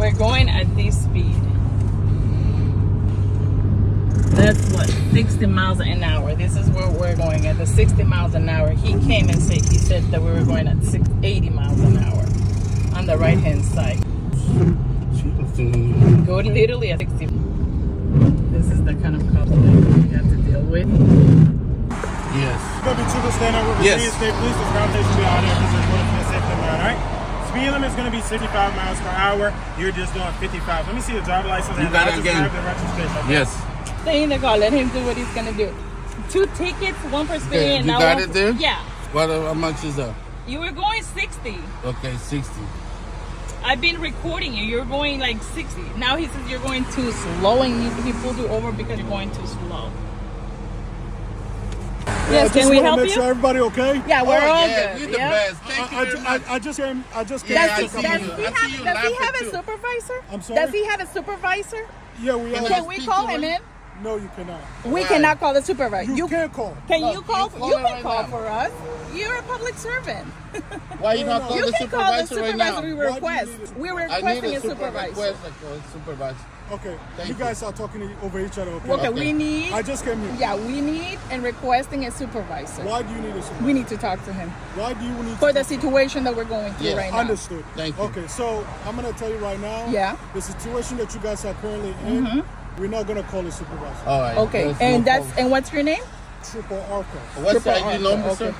we're going at this speed. That's what, 60 miles an hour. This is where we're going at, the 60 miles an hour. He came and he said that we were going at 80 miles an hour on the right hand side. Go literally at 60. This is the kind of cops that we have to deal with. Yes. Gonna be triple standard with Virginia State Police. This conversation will be out there because there's one for the safety of man, alright? Speed limit is going to be 65 miles per hour. You're just doing 55. Let me see your driver license. You got it again. Yes. Stay in the car. Let him do what he's going to do. 2 tickets, 1 for speeding. You got it there? Yeah. How much is that? You were going 60. Okay, 60. I've been recording you. You're going like 60. Now he says you're going too slow and he pulled you over because you're going too slow. Yes, can we help you? Sure everybody okay? Yeah, we're all good. You're the best. Thank you very much. I just came. Does he have a supervisor? I'm sorry? Does he have a supervisor? Yeah, we are. Can we call him in? No, you cannot. We cannot call the supervisor. You can't call. Can you call? You can call for us. You're a public servant. Why you not call the supervisor right now? We request. We were requesting a supervisor. Okay, you guys are talking over each other. Okay, we need. I just came here. Yeah, we need and requesting a supervisor. Why do you need a supervisor? We need to talk to him. Why do you need for the situation that we're going through right now? Understood. Thank you. Okay, so I'm gonna tell you right now. Yeah. The situation that you guys are currently in, we're not gonna call a supervisor. All right. Okay, and what's your name? Triple Arca. What's the ID number, sir?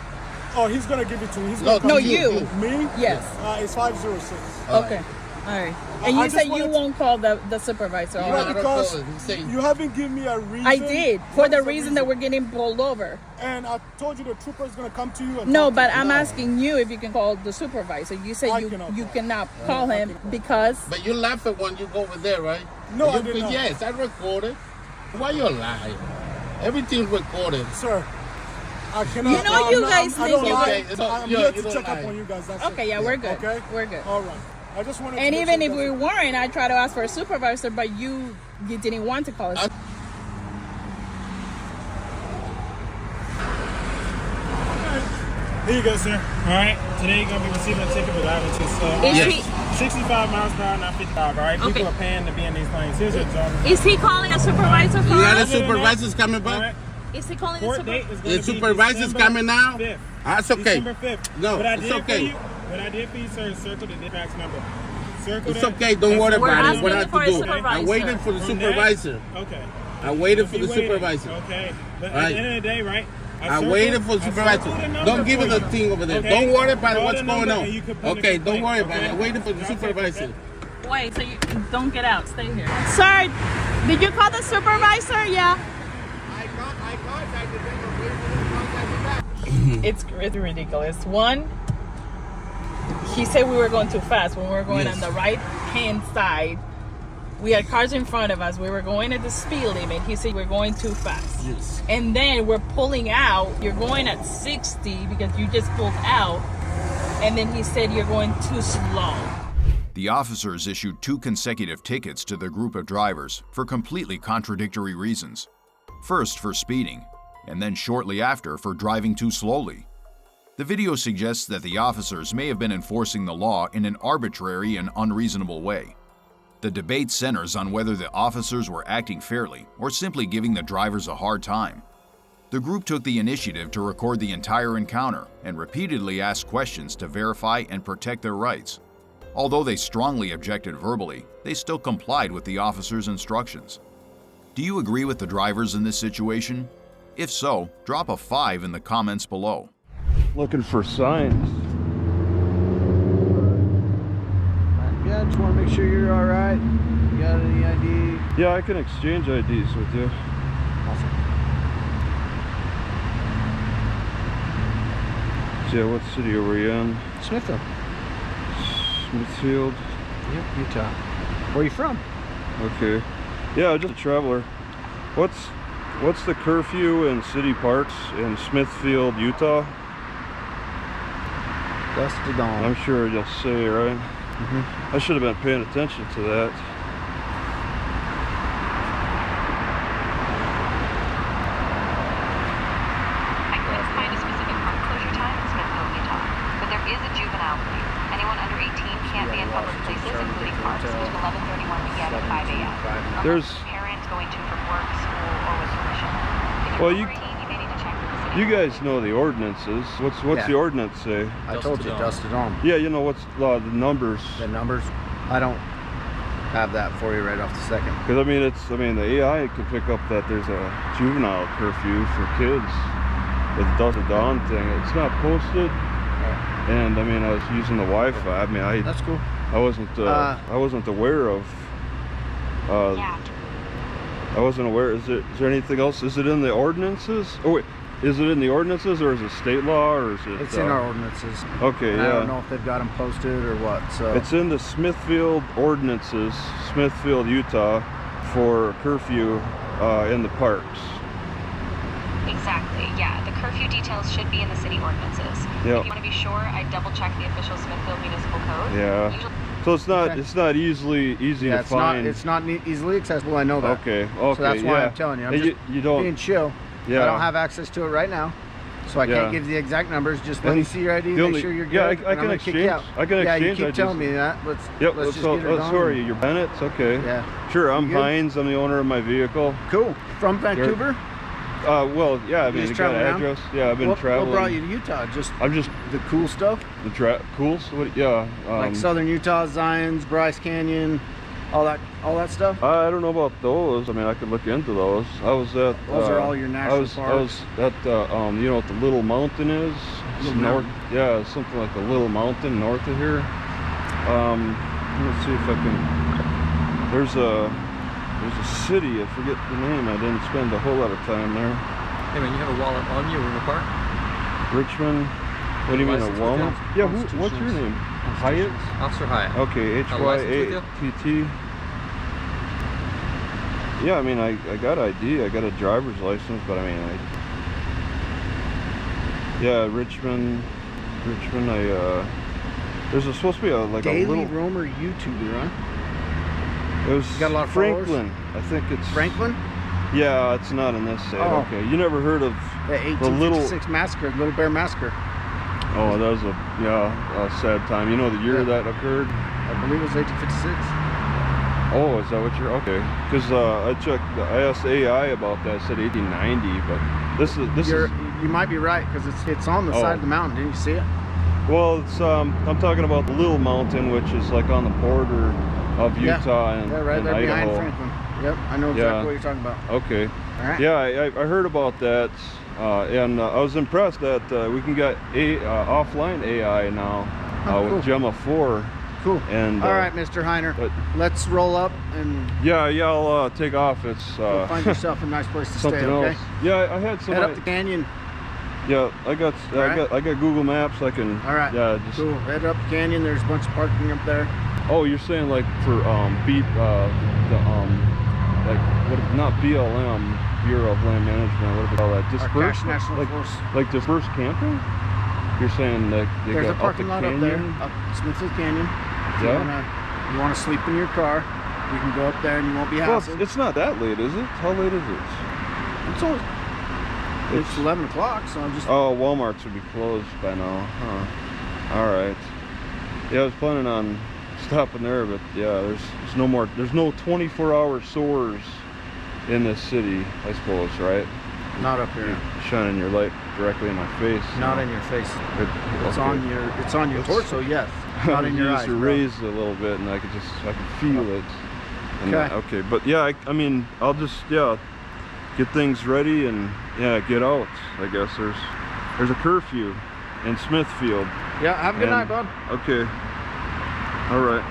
Oh, he's gonna give it to you. He's No, gonna no, come you. Me? Yes. It's 506. Okay. All right. And you said you won't call the supervisor. No, Right? Because you haven't given me a reason. I did for the reason that we're getting pulled over. And I told you the trooper is gonna come to you. And No, talk but to you. I'm asking you if you can call the supervisor. You say you cannot call him because. But you laugh at when you go over there, right? No, I did not. Yes, I recorded. Why you lying? Everything's recorded. Sir, I cannot. You know, you guys I think don't you lie. guys- I'm you here don't to check up lie. on you guys. That's Okay, it. yeah, we're good. Okay, We're good. All right. I just wanted. And to even make if sure we weren't, I tried to ask for a supervisor, but you didn't want to call us. Here you go, sir. All right. Today you're gonna be receiving a ticket for driving too slow. Is 65 miles per hour, not 55. All right. Okay. People are paying to be in these lanes. Here's your driver. Is he calling a supervisor for You got a us? supervisor's coming All back? right. Is he calling a Court date supervisor? is going The to be supervisor's December coming now? 5th. That's okay. December 5th. No, what I it's did okay. For you, what I did for you, sir, is circle the dispatch number. Circle It's that. okay. Don't worry We're about it. asking What I for a have to do. supervisor. I'm waiting for the From that- supervisor. Okay. I waited for If the you waited, supervisor. Okay. But Right. at the end of the day, right? I waited for the supervisor. Don't give it the thing over there. Don't worry about what's going on. Okay, don't worry about it. I waited for the supervisor. Wait, so you don't get out. Stay here. Sir, did you call the supervisor? Yeah. It's ridiculous. One, he said we were going too fast when we were going on the right hand side. We had cars in front of us. We were going at the speed limit. He said we're going too fast. Yes. And then we're pulling out. You're going at 60 because you just pulled out. And then he said you're going too slow. The officers issued 2 consecutive tickets to the group of drivers for completely contradictory reasons. First for speeding, and then shortly after for driving too slowly. The video suggests that the officers may have been enforcing the law in an arbitrary and unreasonable way. The debate centers on whether the officers were acting fairly or simply giving the drivers a hard time. The group took the initiative to record the entire encounter and repeatedly asked questions to verify and protect their rights. Although they strongly objected verbally, they still complied with the officers' instructions. Do you agree with the drivers in this situation? If so, drop a 5 in the comments below. Looking for signs. Yeah, I just want to make sure you're all right. You got any ID? Yeah, I can exchange IDs with you. Awesome. So, yeah, what city are we in? Smithfield. Smithfield. Yep, Utah. Where are you from? Okay. Yeah, just a traveler. What's the curfew in city parks in Smithfield, Utah? Dusk to dawn. I'm sure you'll say, right? I should have been paying attention to that. I couldn't find a specific park closure time in Smithfield, Utah, but there is a juvenile plea. Anyone under 18 can can't be in public places, including parks, between 11:31 p.m. and 5 a.m. There's Parents going to from work, school, or with permission. If Well, you're over 18, you may need to check with the city. you guys know the ordinances. What's the ordinance say? I told you, dust it on. Yeah, you know what's the numbers. The numbers, I don't have that for you right off the second. Because the AI can pick up that there's a juvenile curfew for kids with dusk to dawn thing. It's not posted, and I mean I was using the Wi-Fi. I mean That's cool. I wasn't aware of. Yeah. I wasn't aware. Is there anything else? Is it in the ordinances? Oh wait, is it in the ordinances or is it state law or is it? It's in our ordinances. Okay, And yeah. I don't know if they've got them posted or what. So It's in the Smithfield ordinances, Smithfield, Utah, for curfew in the parks. Exactly, yeah. The curfew details should be in the city ordinances. Yep. If you want to be sure, I double check the official Smithfield Municipal Code. Yeah. Usually, So it's not Okay. it's not easy to it's not find. easily accessible. I know that. Okay. So that's why yeah. I'm telling you. I'm And just you don't. being chill. Yeah. I don't have access to it right now, so I Yeah. can't give you the exact numbers. Just let And me see your ID, the make only- sure you're good. yeah, I and I'm can gonna kick you exchange- out. I can Yeah, you exchange, keep I telling just- me that. Yep. Let's just So get it on. who are you? You're Bennett. Okay. Yeah. Sure. I'm You good? Hines. I'm the owner of my vehicle. Cool. From Vancouver? Well, yeah. I You mean, just I got an traveling around? address. Yeah, I've been traveling. What brought you to Utah? Just I'm just the cool stuff? the cools. What? Yeah. Like Southern Utah, Zions, Bryce Canyon, all that stuff? I don't know about those. I mean, I could look into those. I was at. Those are all your national I was at you know what the Little Mountain is? It's Little north. Mountain. Yeah, it's something like the Little Mountain north of here. Let's see if I can. There's a city. I forget the name. I didn't spend a whole lot of time there. Hey man, you have a wallet on you or in the car? Richmond. What do you mean a License wallet? with you? Yeah. What's your name? Hyatt. Officer Hyatt. Okay. license HYATT. Yeah, I mean, I got ID. I got a driver's license, but I mean, yeah, Richmond. There's supposed to be a Daily little. Roamer YouTuber, huh? It was got a lot of followers? Franklin. I think it's Franklin? Yeah, it's not in this state. Oh. Okay, you never heard of The 1856 massacre, Little Bear Massacre. Oh, that was a sad time. You know the year that occurred? I believe it was 1856. Oh, is that what you're okay? Because I checked. I asked AI about that. It said 1890, but this is. You might be right because it's on the side of the mountain. Didn't you see it? Well, it's I'm talking about the Little Mountain, which is like on the border of Utah and right there Idaho. behind Franklin. Yep, I know exactly what you're talking about. Okay. All right. Yeah, I heard about that, and I was impressed that we can get offline AI now Cool. with Gemma 4. Cool. And all right, Mr. Heiner, let's roll up and yeah, I'll take off. It's go find yourself a nice place to something stay. Okay. else. Yeah, I had some. Head up the canyon. Yeah, I got Google Maps. I can. All right. Yeah, just cool. Head up the canyon. There's a bunch of parking up there. Oh, you're saying like for like what? Not BLM, Bureau of Land Management. What do they call that? Dispersed National like Forest. like dispersed camping. You're saying that they There's a got parking lot up there, up Smithfield Canyon. If Yeah. you want to sleep in your car, you can go up there and you won't be Well, hassled. it's not that late, is it? How late is it? It's only it's 11 o'clock, so I'm just. Oh, Walmart's would be closed by now. Huh. All right. Yeah, I was planning on stopping there, but yeah, there's no more. There's no 24-hour stores in this city, I suppose, right? Not up here. Shining your light directly in my face. Not in your face. It's okay. on your torso, yes. Not in your eyes. Just bro. raised a little bit, and I could feel it. And okay, but yeah, I mean, I'll just get things ready and get out. I guess there's a curfew in Smithfield. Yeah, have a good night, bud. Okay. All right.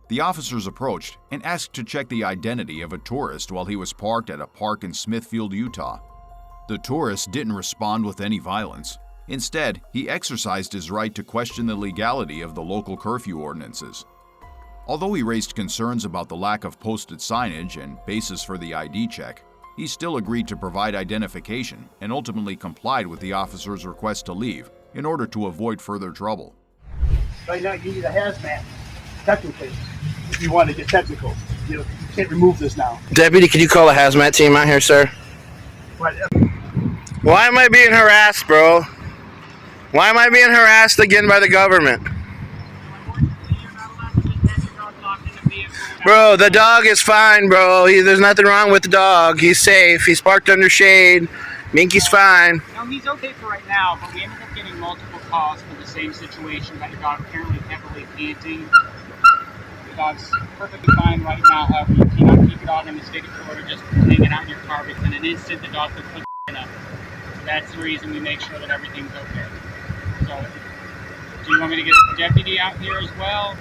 The officers approached and asked to check the identity of a tourist while he was parked at a park in Smithfield, Utah. The tourist didn't respond with any violence. Instead, he exercised his right to question the legality of the local curfew ordinances. Although he raised concerns about the lack of posted signage and basis for the ID check, he still agreed to provide identification and ultimately complied with the officer's request to leave in order to avoid further trouble. Right now, you need a hazmat, technically, if you want to get technical. You can't remove this now. Deputy, could you call a hazmat team out here, sir? But, Why am I being harassed, bro? Why am I being harassed again by the government? Bro, the dog is fine, bro. There's nothing wrong with the dog. He's safe. He's parked under shade. Minky's fine. No, he's okay for right now, but we ended up getting multiple calls for the same situation, that your dog apparently heavily panting. The dog's perfectly fine right now, however, you cannot keep your dog in the state of Florida just hanging out in your car, because in an instant the dog could put up. So that's the reason we make sure that everything's okay. So, do you want me to get a deputy out here as well?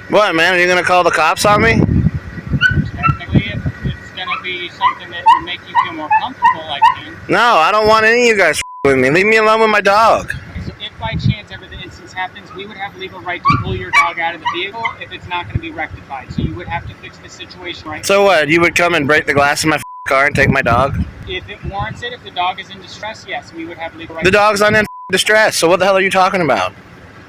What, man? Are you going to call the cops on me? Technically, if it's going to be something that would make you feel more comfortable, I can. No, I don't want any of you guys with me. Leave me alone with my dog. So if by chance ever the instance happens, we would have legal right to pull your dog out of the vehicle if it's not going to be rectified. So you would have to fix the situation right now. So what? You would come and break the glass in my car and take my dog? If it warrants it, if the dog is in distress, yes, we would have legal right. The dog's not in distress, so what the hell are you talking about?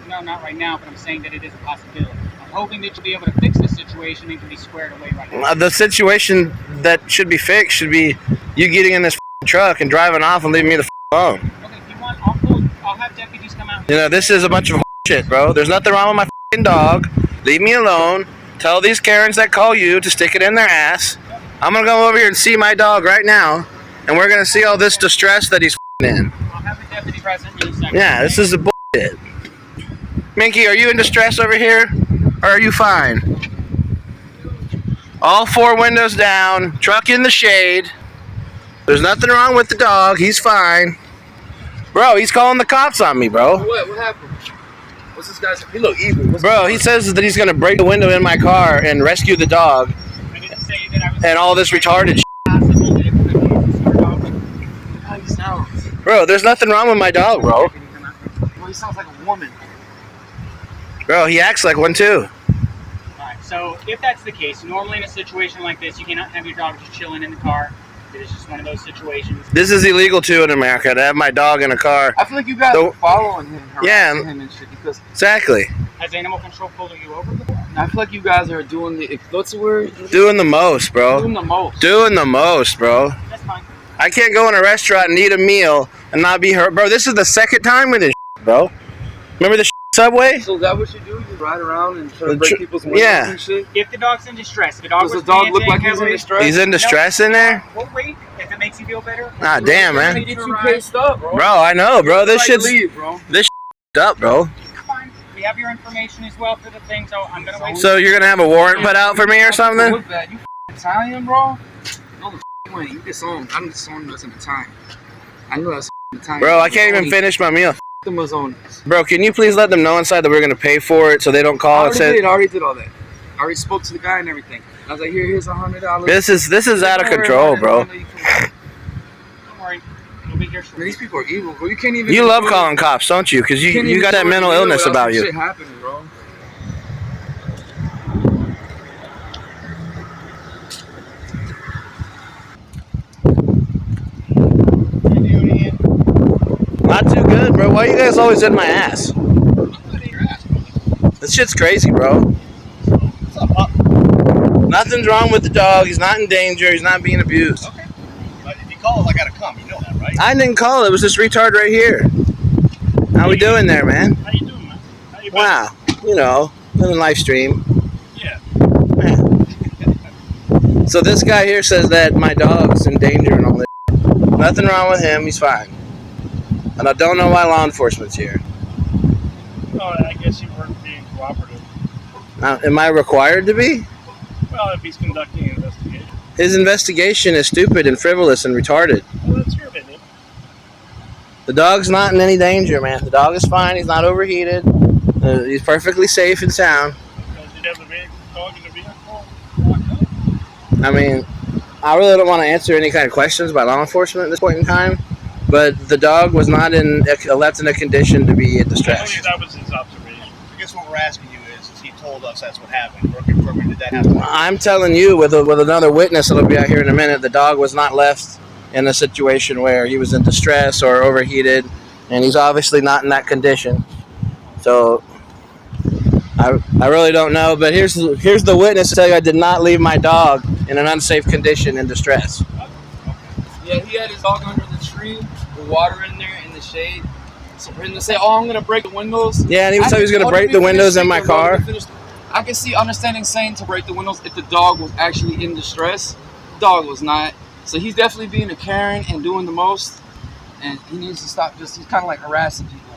No, not right now, but I'm saying that it is a possibility. I'm hoping that you'll be able to fix the situation and can be squared away right now. The situation that should be fixed should be you getting in this truck and driving off and leaving me the alone. Okay, if you want, I'll have deputies come out. You know, this is a bunch of shit, bro. There's nothing wrong with my dog. Leave me alone. Tell these Karens that call you to stick it in their ass. I'm gonna go over here and see my dog right now, and we're gonna see all this distress that he's in. I'll have a deputy present in a second. Yeah, this is the bullshit. Minky, are you in distress over here? Or are you fine? All 4 windows down, truck in the shade. There's nothing wrong with the dog. He's fine. Bro, he's calling the cops on me, bro. What happened? What's this guy's? He look evil. Bro, he says that he's going to break the window in my car and rescue the dog. I didn't say that I was. And all this retarded shit. How he sounds? Bro, there's nothing wrong with my dog, bro. Well, he sounds like a woman. Bro, he acts like one too. Alright, so if that's the case, normally in a situation like this, you cannot have your dog just chilling in the car. It is just one of those situations. This is illegal too in America, to have my dog in a car. I feel like you guys are following him, harassing him and shit, because exactly. Has animal control pulled you over before? I feel like you guys are doing the, what's the word? Doing the most, bro. Doing the most. Doing the most, bro. That's fine. I can't go in a restaurant and eat a meal and not be hurt. Bro, this is the second time with this shit, bro. Remember the Subway? So is that what you do? You ride around and try to break people's windows and shit? If the dog's in distress, if the dog Does the dog look like he's in distress? He's in distress in there? We'll wait if it makes you feel better. Ah, damn, man. Get you pissed up, bro. Bro, I know, bro. This shit's this shit's up, bro. Fine. We have your information as well for the thing, so I'm gonna wait. So you're gonna have a warrant put out for me or something? Look that. You Italian, bro? No, the way. You disowned. I'm disowned as an Italian. I knew I was Italian. Bro, I can't even finish my meal. Bro, can you please let them know inside that we're gonna pay for it so they don't call and say? I already did all that. I already spoke to the guy and everything. I was like, here's $100. This is out of control, bro. Don't worry. We'll be here shortly. These people are evil, bro. You can't even. You love calling cops, don't you? Because you got that mental illness about you. Shit happening, bro. Not too good, bro. Why are you guys always in my ass? This shit's crazy, bro. Nothing's wrong with the dog. He's not in danger. He's not being abused. Okay. But if you call, I gotta come. You know that, right? I didn't call. It was this retard right here. How we doing there, man? How you doing, man? How you Wow. You know, living live stream. Yeah. So this guy here says that my dog's in danger and all this. Nothing wrong with him. He's fine. And I don't know why law enforcement's here. Oh, I guess you weren't being cooperative. Am I required to be? Well, if he's conducting an investigation. His investigation is stupid and frivolous and retarded. Well, that's your opinion. The dog's not in any danger, man. The dog is fine. He's not overheated. He's perfectly safe and sound. Did you have the dog in the vehicle? I mean, I really don't want to answer any kind of questions by law enforcement at this point in time. But the dog was not left in a condition to be in distress. I believe that was his observation. I guess what we're asking you is he told us that's what happened. We're confirming that happened. I'm telling you, with another witness that'll be out here in a minute, the dog was not left in a situation where he was in distress or overheated, and he's obviously not in that condition. So I really don't know. But here's the witness to tell you I did not leave my dog in an unsafe condition in distress. Yeah, he had his dog under the tree with water in there in the shade. So for him to say, "Oh, I'm gonna break the windows." Yeah, and he was gonna break the windows in my car. I can see understanding saying to break the windows if the dog was actually in distress. The dog was not. So he's definitely being a Karen and doing the most. And he needs to stop he's kind of like harassing people.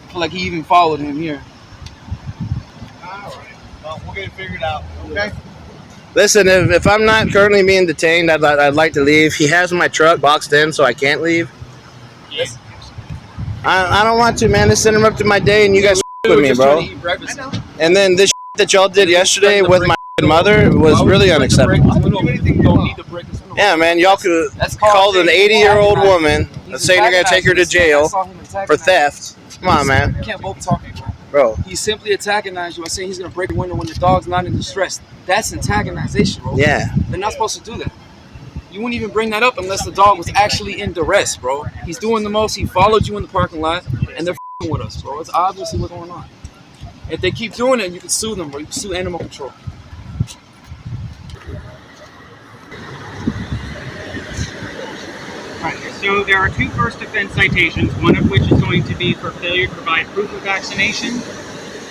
I feel like he even followed him here. All right. Well, we'll get it figured out. Okay. Listen, if I'm not currently being detained, I'd like to leave. He has my truck boxed in, so I can't leave. Yes. I don't want to, man. This interrupted my day, and you guys with me, bro. And then this that y'all did yesterday with my mother was really unacceptable. Yeah, man, y'all could called an 80-year-old woman saying you're gonna take her to jail for theft. Come on, man. You can't both talk, bro. He's simply antagonized you by saying he's gonna break the window when the dog's not in distress. That's antagonization, bro. Yeah. They're not supposed to do that. You wouldn't even bring that up unless the dog was actually in duress, bro. He's doing the most. He followed you in the parking lot, and they're f***ing with us, bro. It's obviously what's going on. If they keep doing it, you can sue them, bro. You can sue animal control. Alright, so there are 2 first offense citations, one of which is going to be for failure to provide proof of vaccination,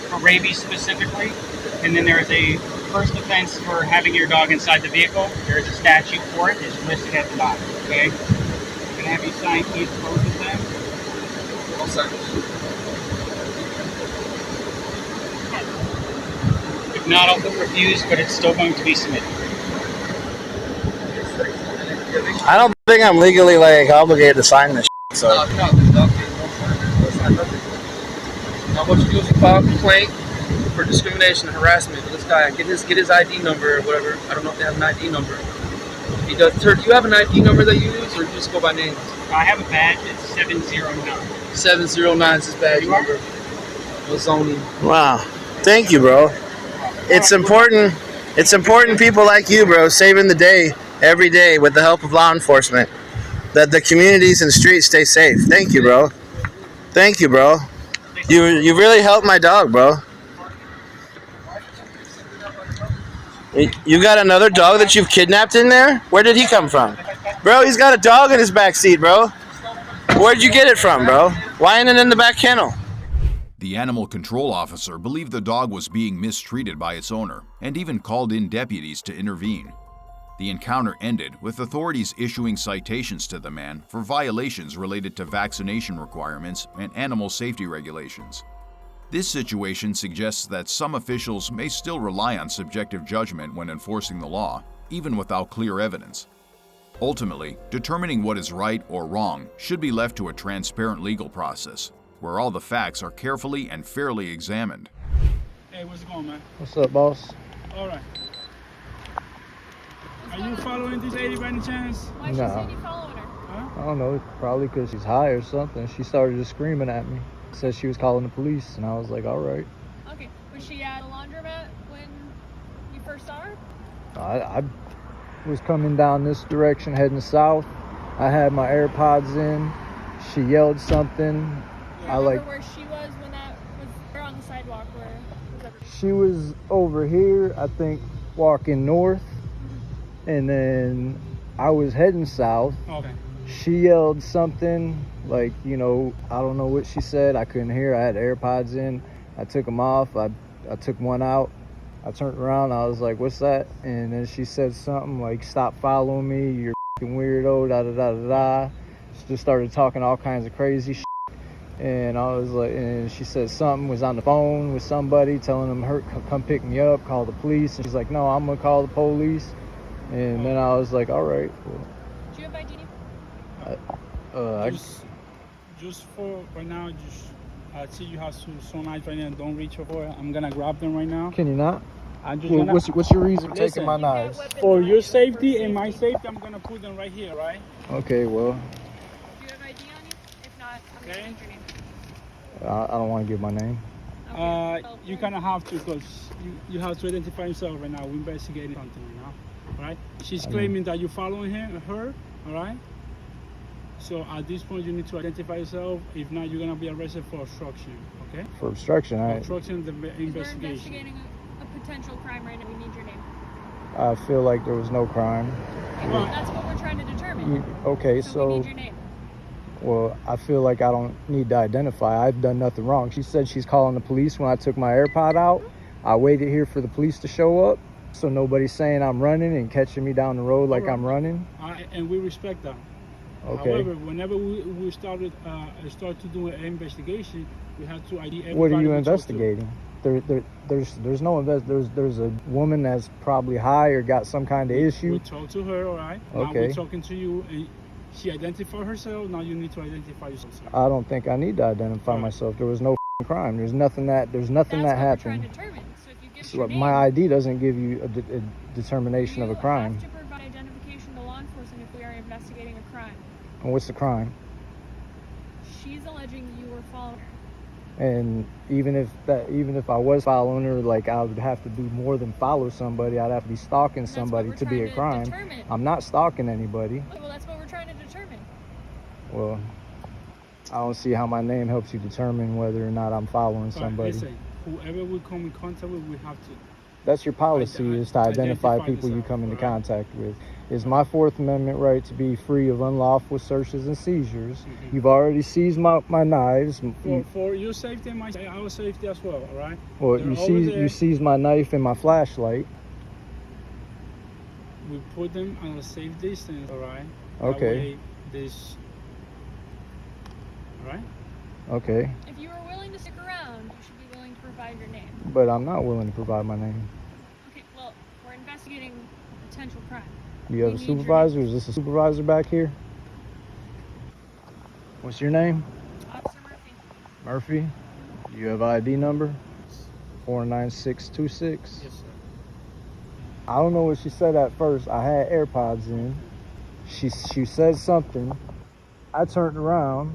for rabies specifically, and then there is a first offense for having your dog inside the vehicle. There is a statute for it. It's listed at the bottom, okay? I'm going to have you sign both of them. I'll sign this. If not, I'll put refused, but it's still going to be submitted. I don't think I'm legally obligated to sign this shit, so. No. Now what you do is you file a complaint for discrimination and harassment for this guy. Get his ID number or whatever. I don't know if they have an ID number. He does. Do you have an ID number that you use, or you just go by name? I have a badge. It's 709. 709 is his badge number. No zoning. Wow. Thank you, bro. It's important. It's important people like you, bro, saving the day every day with the help of law enforcement, that the communities and streets stay safe. Thank you, bro. Thank you, bro. You really helped my dog, bro. You got another dog that you've kidnapped in there? Where did he come from? Bro, he's got a dog in his back seat, bro. Where'd you get it from, bro? Why ain't it in the back kennel? The animal control officer believed the dog was being mistreated by its owner and even called in deputies to intervene. The encounter ended with authorities issuing citations to the man for violations related to vaccination requirements and animal safety regulations. This situation suggests that some officials may still rely on subjective judgment when enforcing the law, even without clear evidence. Ultimately, determining what is right or wrong should be left to a transparent legal process, where all the facts are carefully and fairly examined. Hey, what's going on, man? What's up, boss? All right. Are you following this lady by any chance? Why is she saying you following her? Huh? I don't know. Probably because she's high or something. She started just screaming at me. Said she was calling the police, and I was like, all right. Okay. Was she at a laundromat when you first saw her? I was coming down this direction, heading south. I had my AirPods in. She yelled something. I remember where she was when that was there on the sidewalk. Where was everything? She was over here, I think, walking north. And then I was heading south. Okay. She yelled something like, I don't know what she said. I couldn't hear. I had AirPods in. I took them off. I took one out. I turned around. I was like, what's that? And then she said something like, stop following me. You're a f***ing weirdo. Da da da da da. She just started talking all kinds of crazy shit. And I was like, and she said something, was on the phone with somebody telling them, come pick me up, call the police. And she's like, no, I'm going to call the police. And then I was like, all right. Well, do you have ID? Just for right now, see you have some eyes right now. Don't reach for it. I'm gonna grab them right now. Can you not? I'm just well, what's your reason for taking my knives? For your safety and my safety, I'm gonna put them right here, right? Okay, well. Do you have ID on you? If not, I'm gonna need your name. I don't want to give my name. Okay. You kind of have to, because you have to identify yourself right now. We're investigating something right now. All right? She's claiming that you're following her, all right? So at this point, you need to identify yourself. If not, you're going to be arrested for obstruction, okay? For obstruction, all right. Obstruction, the investigation. We're investigating a potential crime right now. We need your name. I feel like there was no crime. Okay, well, that's what we're trying to determine. Okay, so we need your name. Well, I feel like I don't need to identify. I've done nothing wrong. She said she's calling the police when I took my AirPod out. I waited here for the police to show up, so nobody's saying I'm running and catching me down the road like I'm running. And we respect that. Okay. However, whenever we start to do an investigation, we have to ID everybody. What are you investigating? There's no there's a woman that's probably high or got some kind of issue. We talk to her, all right? Okay. Now we're talking to you, and she identified herself. Now you need to identify yourself. I don't think I need to identify myself. There was no crime. There's nothing that happened. So my ID doesn't give you a determination of a crime. You have to provide identification to law enforcement if we are investigating a crime. And what's the crime? She's alleging you were following her. And even if I was following her, like I would have to do more than follow somebody. I'd have to be stalking somebody to be a crime. I'm not stalking anybody. Well, that's what we're trying to determine. Well, I don't see how my name helps you determine whether or not I'm following somebody. Listen, whoever we come in contact with, we have to. That's your policy, is to identify people you come into contact with. It's my Fourth Amendment right to be free of unlawful searches and seizures. Mm-hmm. You've already seized my knives. For your safety and our safety as well, all right? Well, you seized my knife and my flashlight. We put them at a safe distance, all right? Okay. All right? Okay. If you are willing to stick around, you should be willing to provide your name. But I'm not willing to provide my name. Okay, well, we're investigating potential crime. Do you have a supervisor? Is this a supervisor back here? What's your name? Officer Murphy. Murphy? Do you have an ID number? 49626. Yes, sir. I don't know what she said at first. I had AirPods in. She said something. I turned around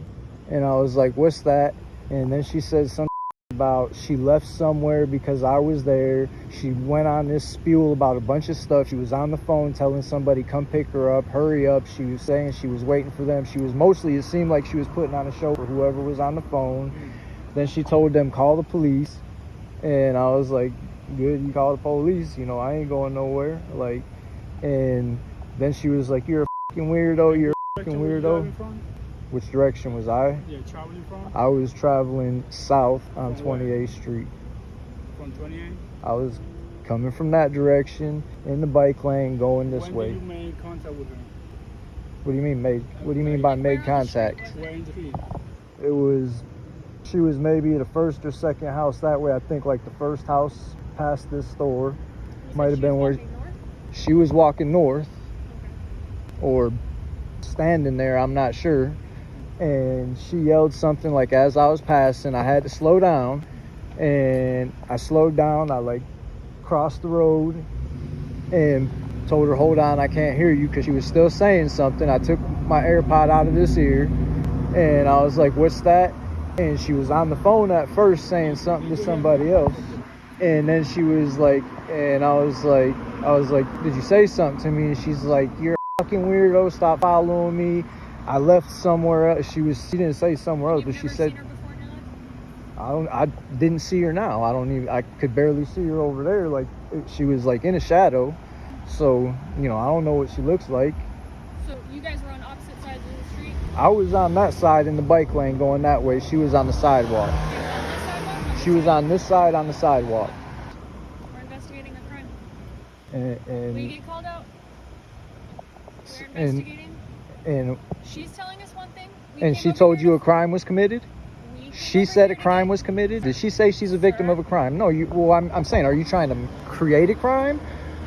and I was like, what's that? And then she said something about she left somewhere because I was there. She went on this spiel about a bunch of stuff. She was on the phone telling somebody, come pick her up, hurry up. She was saying she was waiting for them. She was mostly, it seemed like she was putting on a show for whoever was on the phone. Then she told them, call the police. And I was like, good, you call the police. You know, I ain't going nowhere. Like, and then she was like, you're a fucking weirdo. You're a fucking weirdo. Which direction was I? Yeah, traveling from? I was traveling south on 28th Street. From 28th? I was coming from that direction in the bike lane going this way. When did you make contact with her? What do you mean made? What do you mean by made contact? Where in the street? It was, she was maybe the first or second house that way. I think like the first house past this store might have been where she was walking north or standing there. I'm not sure. And she yelled something like as I was passing. I had to slow down, and I slowed down. I like crossed the road and told her, hold on, I can't hear you, because she was still saying something. I took my AirPod out of this ear and I was like, what's that? And she was on the phone at first saying something to somebody else, and then she was like, and I was like, did you say something to me? And she's like, you're a fucking weirdo, stop following me. I left somewhere else. She didn't say somewhere else, but she said, I didn't see her now. I could barely see her over there. Like, she was like in a shadow. So, you know, I don't know what she looks like. So you guys were on opposite sides of the street? I was on that side in the bike lane going that way. She was on the sidewalk. She was on this side on the sidewalk. We're investigating a crime. And Will you get called out? We're investigating. And she's telling us one thing. And she told you a crime was committed? She said a crime was committed? Did she say she's a victim of a crime? No, well, I'm saying, are you trying to create a crime?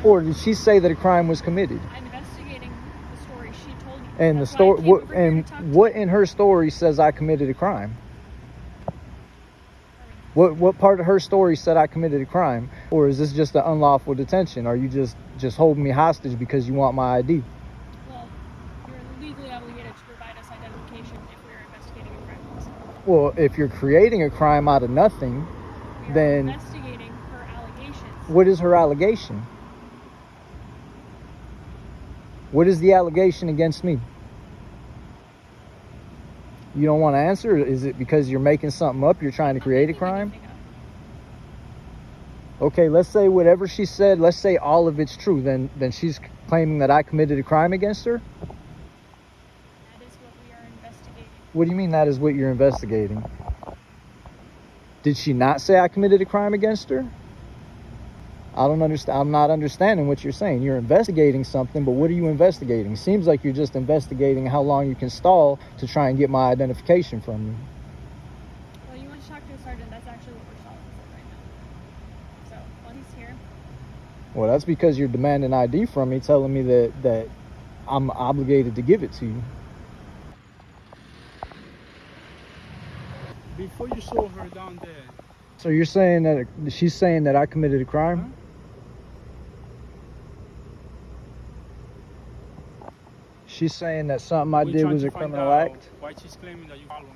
Or did she say that a crime was committed? I'm investigating the story she told me. And the story, what in her story says I committed a crime? What part of her story said I committed a crime? Or is this just an unlawful detention? Are you just holding me hostage because you want my ID? Well, you're legally obligated to provide us identification if we're investigating a crime. Well, if you're creating a crime out of nothing, then investigating her allegations. What is her allegation? What is the allegation against me? You don't want to answer? Is it because you're making something up? You're trying to create a crime? Okay, let's say whatever she said, let's say all of it's true. Then she's claiming that I committed a crime against her? That is what we are investigating. What do you mean that is what you're investigating? Did she not say I committed a crime against her? I don't understand. I'm not understanding what you're saying. You're investigating something, but what are you investigating? Seems like you're just investigating how long you can stall to try and get my identification from me. Well, you want to talk to a sergeant. That's actually what we're stalling for right now. So, while he's here. Well, that's because you're demanding ID from me, telling me that I'm obligated to give it to you. Before you saw her down there. So you're saying that she's saying that I committed a crime? Huh? She's saying that something I did was a criminal act? Why she's claiming that you're following her,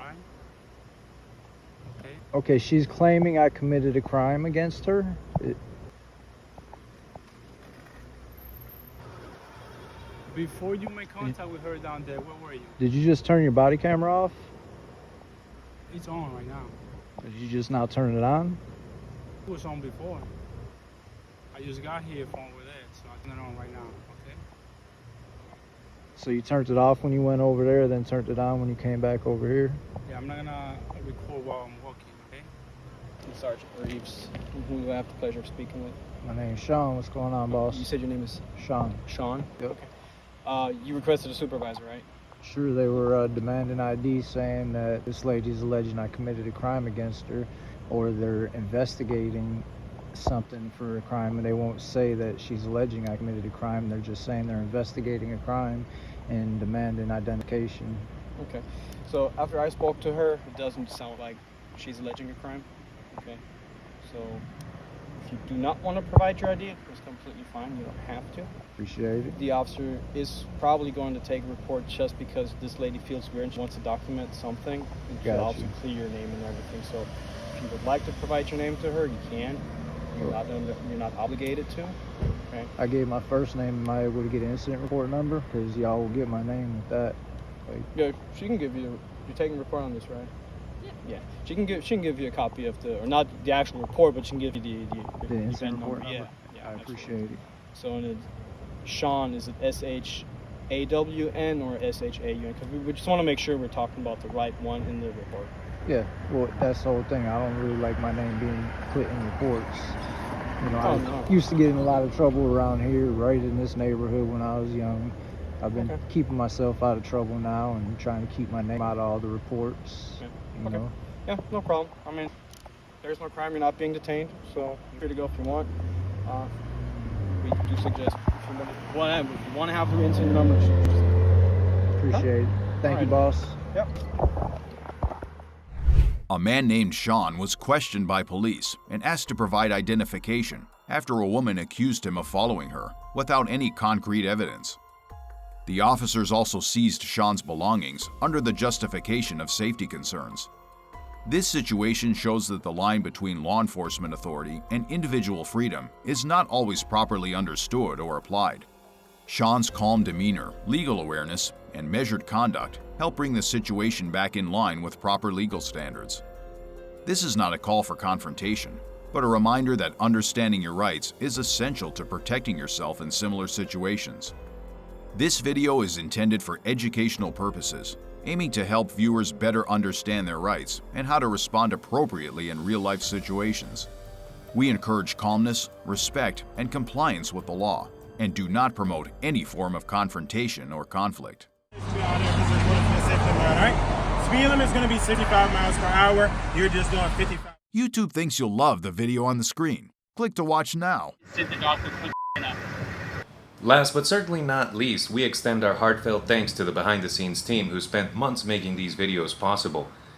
alright? Okay. Okay, she's claiming I committed a crime against her? Before you make contact with her down there, where were you? Did you just turn your body camera off? It's on right now. Did you just now turn it on? It was on before. I just got here from over there, so I turn it on right now, okay? So you turned it off when you went over there, then turned it on when you came back over here? Yeah, I'm not gonna record while I'm walking, okay? Sergeant Reeves, who I have the pleasure of speaking with. My name's Sean. What's going on, boss? You said your name is? Sean. Sean? Yep. Okay. You requested a supervisor, right? Sure, they were demanding ID, saying that this lady's alleging I committed a crime against her, or they're investigating something for a crime, and they won't say that she's alleging I committed a crime. They're just saying they're investigating a crime and demanding identification. Okay. So after I spoke to her, it doesn't sound like she's alleging a crime. Okay. So if you do not want to provide your ID, it's completely fine. You don't have to. Appreciate it. The officer is probably going to take a report just because this lady feels weird and she wants to document something. And she'll also clear your name and everything. So if you would like to provide your name to her, you can. You're not obligated to. Okay. I gave my first name. Am I able to get an incident report number? Because y'all will get my name with that. Like, yeah, she can give you. You're taking a report on this, right? Yeah. She can give you a copy of the, or not the actual report, but she can give you the incident report number. number. Yeah. I appreciate it. So and it's Sean, is it SHAWN or SHAUN? Because we just want to make sure we're talking about the right one in the report. Yeah, well, that's the whole thing. I don't really like my name being put in reports. You know, I used to get in a lot of trouble around here, right in this neighborhood when I was young. I've been keeping myself out of trouble now and trying to keep my name out of all the reports. Yeah. You know? Yeah, no problem. I mean, there's no crime. You're not being detained, so you're free to go if you want. We do suggest if you want to have the incident number. Appreciate it. Thank you, boss. Yep. A man named Sean was questioned by police and asked to provide identification after a woman accused him of following her without any concrete evidence. The officers also seized Sean's belongings under the justification of safety concerns. This situation shows that the line between law enforcement authority and individual freedom is not always properly understood or applied. Sean's calm demeanor, legal awareness, and measured conduct help bring the situation back in line with proper legal standards. This is not a call for confrontation, but a reminder that understanding your rights is essential to protecting yourself in similar situations. This video is intended for educational purposes, aiming to help viewers better understand their rights and how to respond appropriately in real-life situations. We encourage calmness, respect, and compliance with the law, and do not promote any form of confrontation or conflict. Speed limit is going to be 65 miles per hour. You're just doing 55. YouTube thinks you'll love the video on the screen. Click to watch now. Did the doctor put up? Last but certainly not least, we extend our heartfelt thanks to the behind-the-scenes team who spent months making these videos possible.